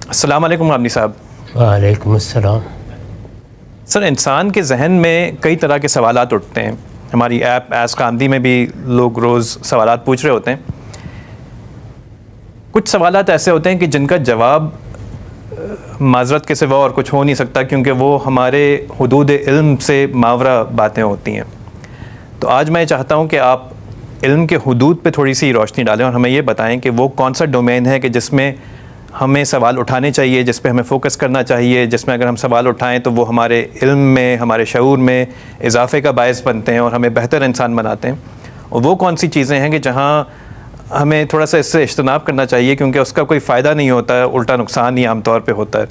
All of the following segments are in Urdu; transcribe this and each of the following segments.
السلام علیکم غامدی صاحب۔ وعلیکم السلام۔ سر، انسان کے ذہن میں کئی طرح کے سوالات اٹھتے ہیں۔ ہماری ایپ آسک غامدی میں بھی لوگ روز سوالات پوچھ رہے ہوتے ہیں۔ کچھ سوالات ایسے ہوتے ہیں کہ جن کا جواب معذرت کے سوا اور کچھ ہو نہیں سکتا، کیونکہ وہ ہمارے حدود علم سے ماورا باتیں ہوتی ہیں۔ تو آج میں چاہتا ہوں کہ آپ علم کے حدود پہ تھوڑی سی روشنی ڈالیں اور ہمیں یہ بتائیں کہ وہ کون سا ڈومین ہے کہ جس میں ہمیں سوال اٹھانے چاہیے، جس پہ ہمیں فوکس کرنا چاہیے، جس میں اگر ہم سوال اٹھائیں تو وہ ہمارے علم میں، ہمارے شعور میں اضافے کا باعث بنتے ہیں اور ہمیں بہتر انسان بناتے ہیں۔ اور وہ کون سی چیزیں ہیں کہ جہاں ہمیں تھوڑا سا اس سے اجتناب کرنا چاہیے، کیونکہ اس کا کوئی فائدہ نہیں ہوتا ہے، الٹا نقصان ہی عام طور پہ ہوتا ہے۔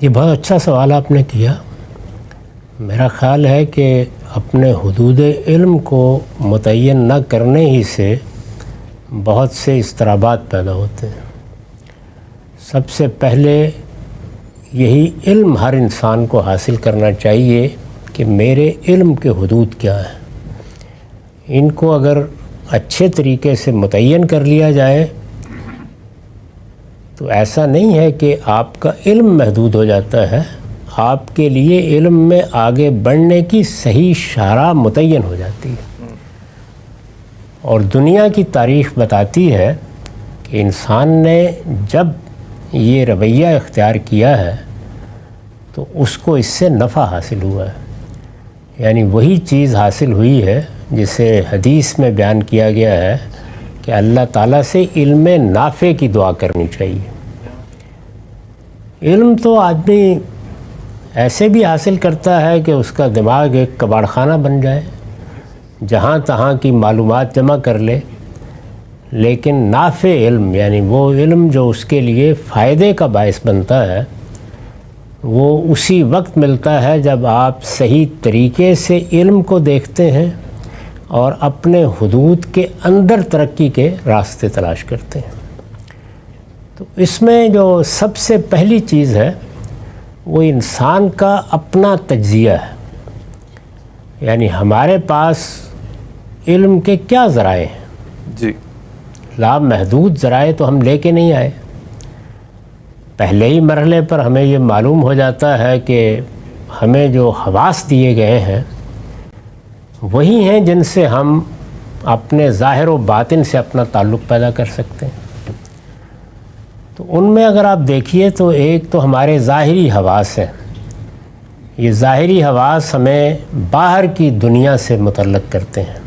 یہ بہت اچھا سوال آپ نے کیا۔ میرا خیال ہے کہ اپنے حدود علم کو متعین نہ کرنے ہی سے بہت سے اضطرابات پیدا ہوتے ہیں۔ سب سے پہلے یہی علم ہر انسان کو حاصل کرنا چاہیے کہ میرے علم کے حدود کیا ہیں۔ ان کو اگر اچھے طریقے سے متعین کر لیا جائے تو ایسا نہیں ہے کہ آپ کا علم محدود ہو جاتا ہے، آپ کے لیے علم میں آگے بڑھنے کی صحیح شاہراہ متعین ہو جاتی ہے۔ اور دنیا کی تاریخ بتاتی ہے کہ انسان نے جب یہ رویہ اختیار کیا ہے تو اس کو اس سے نفع حاصل ہوا ہے، یعنی وہی چیز حاصل ہوئی ہے جسے حدیث میں بیان کیا گیا ہے کہ اللہ تعالیٰ سے علم نافع کی دعا کرنی چاہیے۔ علم تو آدمی ایسے بھی حاصل کرتا ہے کہ اس کا دماغ ایک کباڑ خانہ بن جائے، جہاں تہاں کی معلومات جمع کر لے، لیکن نافع علم یعنی وہ علم جو اس کے لیے فائدے کا باعث بنتا ہے وہ اسی وقت ملتا ہے جب آپ صحیح طریقے سے علم کو دیکھتے ہیں اور اپنے حدود کے اندر ترقی کے راستے تلاش کرتے ہیں۔ تو اس میں جو سب سے پہلی چیز ہے وہ انسان کا اپنا تجزیہ ہے، یعنی ہمارے پاس علم کے کیا ذرائع ہیں۔ جی، لامحدود ذرائع تو ہم لے کے نہیں آئے۔ پہلے ہی مرحلے پر ہمیں یہ معلوم ہو جاتا ہے کہ ہمیں جو حواس دیے گئے ہیں وہی ہیں جن سے ہم اپنے ظاہر و باطن سے اپنا تعلق پیدا کر سکتے ہیں۔ تو ان میں اگر آپ دیکھیے تو ایک تو ہمارے ظاہری حواس ہیں۔ یہ ظاہری حواس ہمیں باہر کی دنیا سے متعلق کرتے ہیں،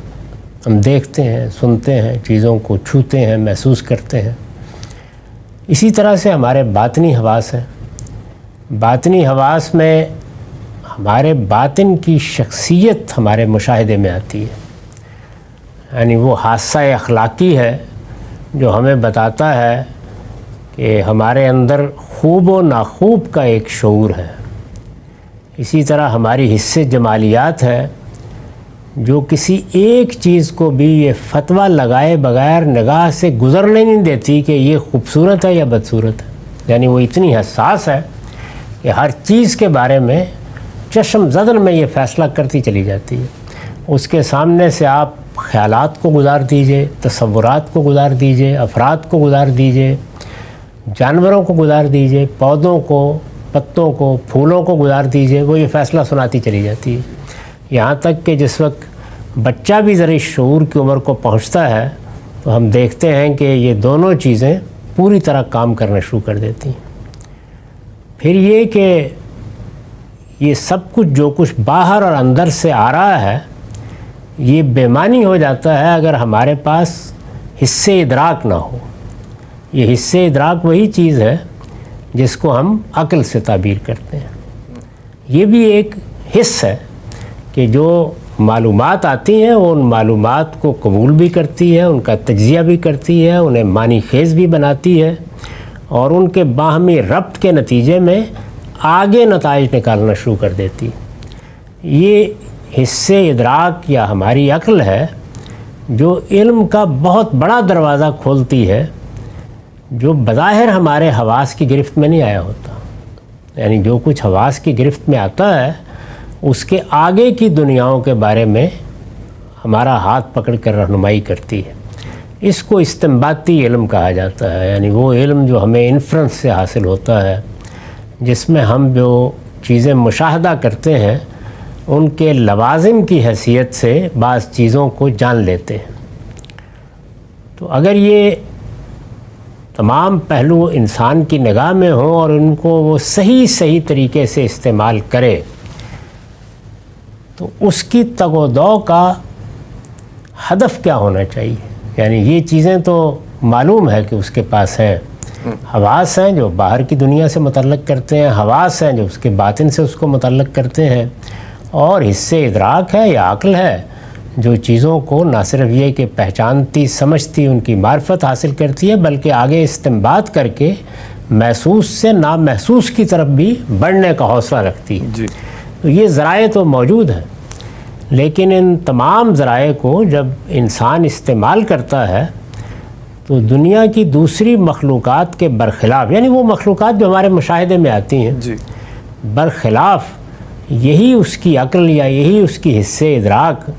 ہم دیکھتے ہیں، سنتے ہیں، چیزوں کو چھوتے ہیں، محسوس کرتے ہیں۔ اسی طرح سے ہمارے باطنی حواس ہیں۔ باطنی حواس میں ہمارے باطن کی شخصیت ہمارے مشاہدے میں آتی ہے، یعنی وہ حادثہ اخلاقی ہے جو ہمیں بتاتا ہے کہ ہمارے اندر خوب و ناخوب کا ایک شعور ہے۔ اسی طرح ہماری حس جمالیات ہے جو کسی ایک چیز کو بھی یہ فتویٰ لگائے بغیر نگاہ سے گزرنے نہیں دیتی کہ یہ خوبصورت ہے یا بدصورت ہے، یعنی وہ اتنی حساس ہے کہ ہر چیز کے بارے میں چشم زدن میں یہ فیصلہ کرتی چلی جاتی ہے۔ اس کے سامنے سے آپ خیالات کو گزار دیجئے، تصورات کو گزار دیجئے، افراد کو گزار دیجئے، جانوروں کو گزار دیجئے، پودوں کو، پتوں کو، پھولوں کو گزار دیجئے، وہ یہ فیصلہ سناتی چلی جاتی ہے۔ یہاں تک کہ جس وقت بچہ بھی ذرا شعور کی عمر کو پہنچتا ہے تو ہم دیکھتے ہیں کہ یہ دونوں چیزیں پوری طرح کام کرنا شروع کر دیتی ہیں۔ پھر یہ کہ یہ سب کچھ جو کچھ باہر اور اندر سے آ رہا ہے یہ بے معنی ہو جاتا ہے اگر ہمارے پاس حص ادراک نہ ہو۔ یہ حص ادراک وہی چیز ہے جس کو ہم عقل سے تعبیر کرتے ہیں۔ یہ بھی ایک حص ہے کہ جو معلومات آتی ہیں وہ ان معلومات کو قبول بھی کرتی ہے، ان کا تجزیہ بھی کرتی ہے، انہیں معنی خیز بھی بناتی ہے اور ان کے باہمی ربط کے نتیجے میں آگے نتائج نکالنا شروع کر دیتی ہے۔ یہ حص ادراک یا ہماری عقل ہے جو علم کا بہت بڑا دروازہ کھولتی ہے، جو بظاہر ہمارے حواس کی گرفت میں نہیں آیا ہوتا، یعنی جو کچھ حواس کی گرفت میں آتا ہے اس کے آگے کی دنیاؤں کے بارے میں ہمارا ہاتھ پکڑ کر رہنمائی کرتی ہے۔ اس کو استنباطی علم کہا جاتا ہے، یعنی وہ علم جو ہمیں انفرنس سے حاصل ہوتا ہے، جس میں ہم جو چیزیں مشاہدہ کرتے ہیں ان کے لوازم کی حیثیت سے بعض چیزوں کو جان لیتے ہیں۔ تو اگر یہ تمام پہلو انسان کی نگاہ میں ہوں اور ان کو وہ صحیح طریقے سے استعمال کرے تو اس کی تگ و دو کا ہدف کیا ہونا چاہیے؟ یعنی یہ چیزیں تو معلوم ہے کہ اس کے پاس ہیں، حواس ہیں جو باہر کی دنیا سے متعلق کرتے ہیں، حواس ہیں جو اس کے باطن سے اس کو متعلق کرتے ہیں، اور حصے ادراک ہے یا عقل ہے جو چیزوں کو نہ صرف یہ کہ پہچانتی سمجھتی ان کی معرفت حاصل کرتی ہے بلکہ آگے استنباط کر کے محسوس سے نامحسوس کی طرف بھی بڑھنے کا حوصلہ رکھتی ہے۔ جی، تو یہ ذرائع تو موجود ہیں، لیکن ان تمام ذرائع کو جب انسان استعمال کرتا ہے تو دنیا کی دوسری مخلوقات کے برخلاف، یعنی وہ مخلوقات جو ہمارے مشاہدے میں آتی ہیں، جی، برخلاف یہی اس کی عقل یا یہی اس کی حصے ادراک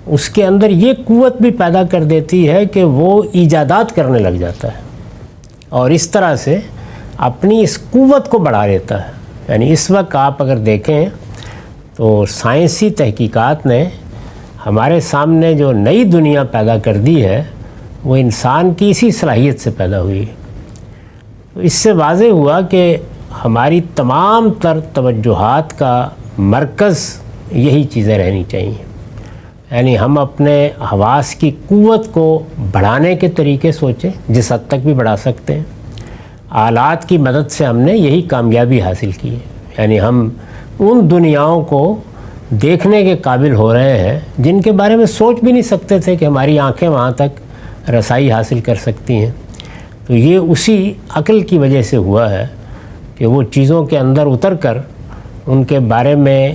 اس کے اندر یہ قوت بھی پیدا کر دیتی ہے کہ وہ ایجادات کرنے لگ جاتا ہے اور اس طرح سے اپنی اس قوت کو بڑھا دیتا ہے۔ یعنی اس وقت آپ اگر دیکھیں تو سائنسی تحقیقات نے ہمارے سامنے جو نئی دنیا پیدا کر دی ہے وہ انسان کی اسی صلاحیت سے پیدا ہوئی ہے۔ تو اس سے واضح ہوا کہ ہماری تمام تر توجہات کا مرکز یہی چیزیں رہنی چاہیے، یعنی ہم اپنے حواس کی قوت کو بڑھانے کے طریقے سوچیں، جس حد تک بھی بڑھا سکتے ہیں۔ آلات کی مدد سے ہم نے یہی کامیابی حاصل کی ہے، یعنی ہم ان دنیاؤں کو دیکھنے کے قابل ہو رہے ہیں جن کے بارے میں سوچ بھی نہیں سکتے تھے کہ ہماری آنکھیں وہاں تک رسائی حاصل کر سکتی ہیں۔ تو یہ اسی عقل کی وجہ سے ہوا ہے کہ وہ چیزوں کے اندر اتر کر ان کے بارے میں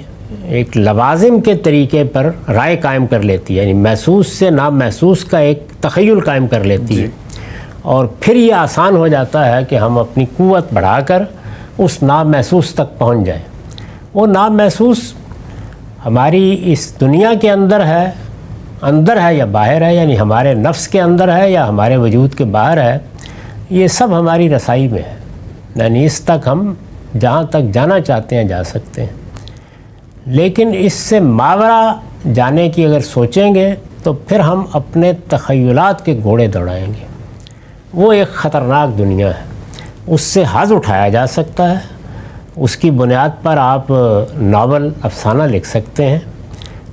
ایک لوازم کے طریقے پر رائے قائم کر لیتی ہے، یعنی محسوس سے نامحسوس کا ایک تخیل قائم کر لیتی ہے، اور پھر یہ آسان ہو جاتا ہے کہ ہم اپنی قوت بڑھا کر اس نامحسوس تک پہنچ جائیں۔ وہ نامحسوس ہماری اس دنیا کے اندر ہے یا باہر ہے، یعنی ہمارے نفس کے اندر ہے یا ہمارے وجود کے باہر ہے، یہ سب ہماری رسائی میں ہے، یعنی اس تک ہم جہاں تک جانا چاہتے ہیں جا سکتے ہیں۔ لیکن اس سے ماورا جانے کی اگر سوچیں گے تو پھر ہم اپنے تخیلات کے گھوڑے دوڑائیں گے۔ وہ ایک خطرناک دنیا ہے، اس سے حظ اٹھایا جا سکتا ہے، اس کی بنیاد پر آپ ناول افسانہ لکھ سکتے ہیں،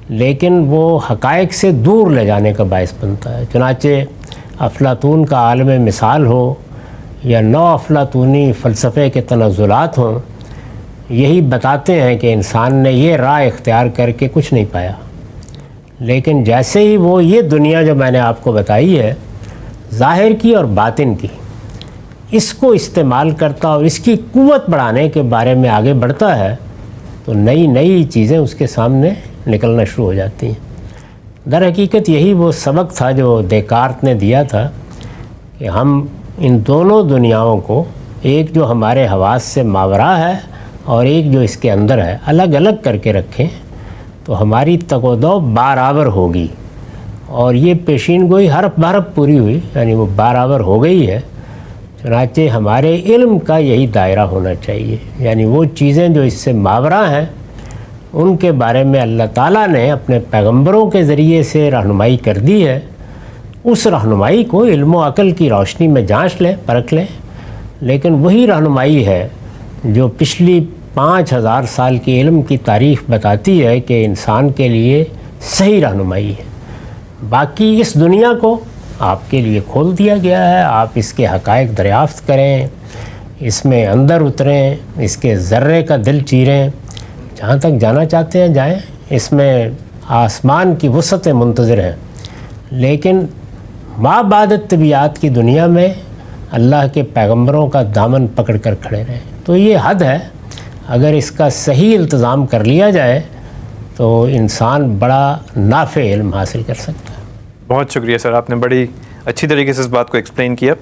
لیکن وہ حقائق سے دور لے جانے کا باعث بنتا ہے۔ چنانچہ افلاطون کا عالم مثال ہو یا نو افلاطونی فلسفے کے تنزلات ہوں، یہی بتاتے ہیں کہ انسان نے یہ راہ اختیار کر کے کچھ نہیں پایا، لیکن جیسے ہی وہ یہ دنیا جو میں نے آپ کو بتائی ہے ظاہر کی اور باطن کی، اس کو استعمال کرتا اور اس کی قوت بڑھانے کے بارے میں آگے بڑھتا ہے تو نئی چیزیں اس کے سامنے نکلنا شروع ہو جاتی ہیں۔ در حقیقت یہی وہ سبق تھا جو دیکارت نے دیا تھا کہ ہم ان دونوں دنیاؤں کو، ایک جو ہمارے حواس سے ماورا ہے اور ایک جو اس کے اندر ہے، الگ الگ کر کے رکھیں تو ہماری تگ و دو برابر ہوگی، اور یہ پیشین گوئی حرف بحرف پوری ہوئی، یعنی وہ برابر ہو گئی ہے۔ چنانچہ ہمارے علم کا یہی دائرہ ہونا چاہیے، یعنی وہ چیزیں جو اس سے ماورا ہیں ان کے بارے میں اللہ تعالیٰ نے اپنے پیغمبروں کے ذریعے سے رہنمائی کر دی ہے، اس رہنمائی کو علم و عقل کی روشنی میں جانچ لیں، پرکھ لیں، لیکن وہی رہنمائی ہے جو پچھلی 5000 سال کی علم کی تاریخ بتاتی ہے کہ انسان کے لیے صحیح رہنمائی ہے۔ باقی اس دنیا کو آپ کے لیے کھول دیا گیا ہے، آپ اس کے حقائق دریافت کریں، اس میں اندر اتریں، اس کے ذرے کا دل چیریں، جہاں تک جانا چاہتے ہیں جائیں، اس میں آسمان کی وسعتیں منتظر ہیں، لیکن ما بعد طبیعت کی دنیا میں اللہ کے پیغمبروں کا دامن پکڑ کر کھڑے رہیں۔ تو یہ حد ہے، اگر اس کا صحیح التزام کر لیا جائے تو انسان بڑا نافع علم حاصل کر سکتا ہے۔ بہت شکریہ سر، آپ نے بڑی اچھی طریقے سے اس بات کو ایکسپلین کیا۔